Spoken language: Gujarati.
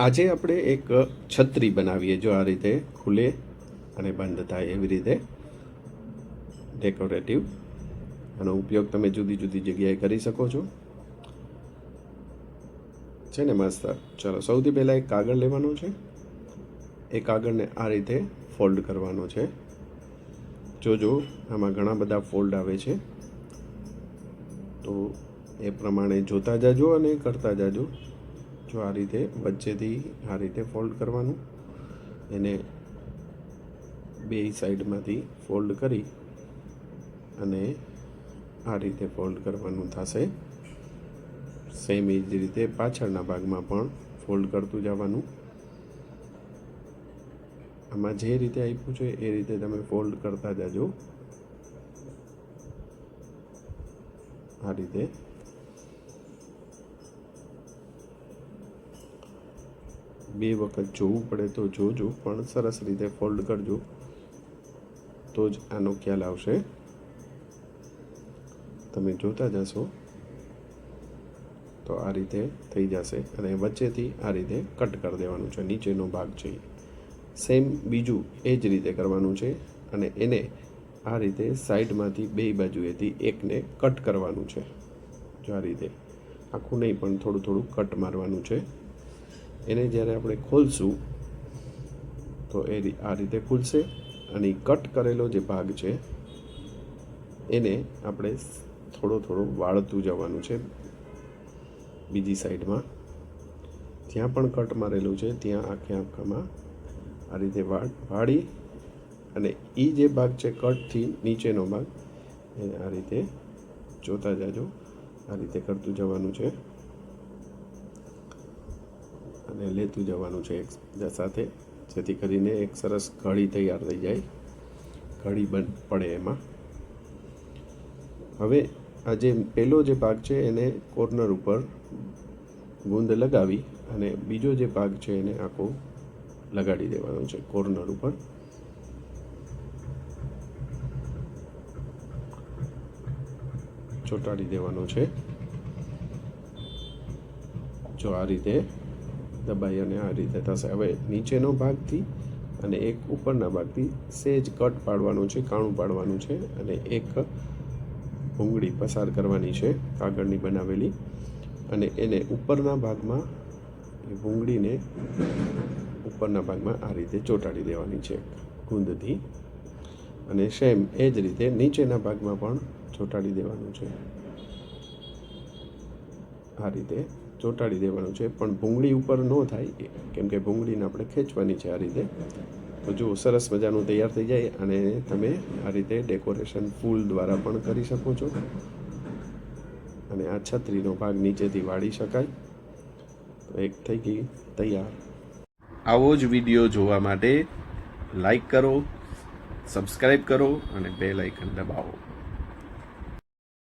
આજે આપણે એક છત્રી બનાવીએ, જો આ રીતે ખુલે અને બંધ થાય એવી રીતે ડેકોરેટિવ. આનો ઉપયોગ તમે જુદી જુદી જગ્યાએ કરી શકો છો, છે ને મસ્ત. ચલો, સૌથી પહેલાં એક કાગળ લેવાનો છે. એ કાગળને આ રીતે ફોલ્ડ કરવાનો છે. જોજો આમાં ઘણા બધા ફોલ્ડ આવે છે, તો એ પ્રમાણે જોતા જાજો અને કરતા જાજો. જો આ રીતે વચ્ચેથી આ રીતે ફોલ્ડ કરવાનું, એને બે સાઈડમાંથી ફોલ્ડ કરી અને આ રીતે ફોલ્ડ કરવાનું થશે. સેમ એ જ રીતે પાછળના ભાગમાં પણ ફોલ્ડ કરતું જવાનું. આમાં જે રીતે આપ્યું છે એ રીતે તમે ફોલ્ડ કરતા જાજો. આ રીતે બે વખત જોવું પડે તો જોજો, પણ સરસ રીતે ફોલ્ડ કરજો તો જ આનો ખ્યાલ આવશે. તમે જોતા જશો તો આ રીતે થઈ જશે. અને વચ્ચેથી આ રીતે કટ કરી દેવાનું છે, નીચેનો ભાગ છે. સેમ બીજું એ જ રીતે કરવાનું છે અને એને આ રીતે સાઈડમાંથી બે બાજુએથી એકને કટ કરવાનું છે. જો આ રીતે આખું નહીં, પણ થોડું થોડું કટ મારવાનું છે. એને જ્યારે આપણે ખોલશું તો આ રીતે ખુલશે અને કટ કરેલો જે ભાગ છે એને આપણે થોડો થોડો વાળતું જવાનું છે. બીજી સાઈડમાં જ્યાં પણ કટ મારેલું છે ત્યાં આખામાં આ રીતે વાળી અને એ જે ભાગ છે કટથી નીચેનો ભાગ એને આ રીતે જોતા જાજો. આ રીતે કરતું જવાનું છે અને લેતું જવાનું છે એકબીજા સાથે, જેથી કરીને એક સરસ ઘડી તૈયાર થઈ જાય. ઘડી પડે એમાં. હવે આ જે પહેલો જે ભાગ છે એને કોર્નર ઉપર ગુંદ લગાવી અને બીજો જે ભાગ છે એને આખો લગાડી દેવાનો છે કોર્નર ઉપર. ચોંટાડી દેવાનો છે. જો આ રીતે દબાઈ અને આ રીતે થશે. હવે નીચેનો ભાગથી અને એક ઉપરના ભાગથી સેજ કટ પાડવાનું છે, કાણું પાડવાનું છે અને એક ભૂંગળી પસાર કરવાની છે કાગળની બનાવેલી, અને એને ઉપરના ભાગમાં એ ભૂંગળીને ઉપરના ભાગમાં આ રીતે ચોંટાડી દેવાની છે ગુંદથી. અને સેમ એ જ રીતે નીચેના ભાગમાં પણ ચોંટાડી દેવાનું છે. આ રીતે ચોંટાડી દેવાનું છે, પણ ભૂંગળી ઉપર ન થાય, કેમ કે ભૂંગળીને આપણે ખેંચવાની છે આ રીતે. તો જો સરસ મજાનું તૈયાર થઈ જાય અને તમે આ રીતે ડેકોરેશન ફૂલ દ્વારા પણ કરી શકો છો. અને આ છત્રીનો ભાગ નીચેથી વાળી શકાય. તો એક થઈ ગઈ તૈયાર. આવો જ વિડીયો જોવા માટે લાઈક કરો, સબસ્ક્રાઈબ કરો અને બેલ આઇકન દબાવો.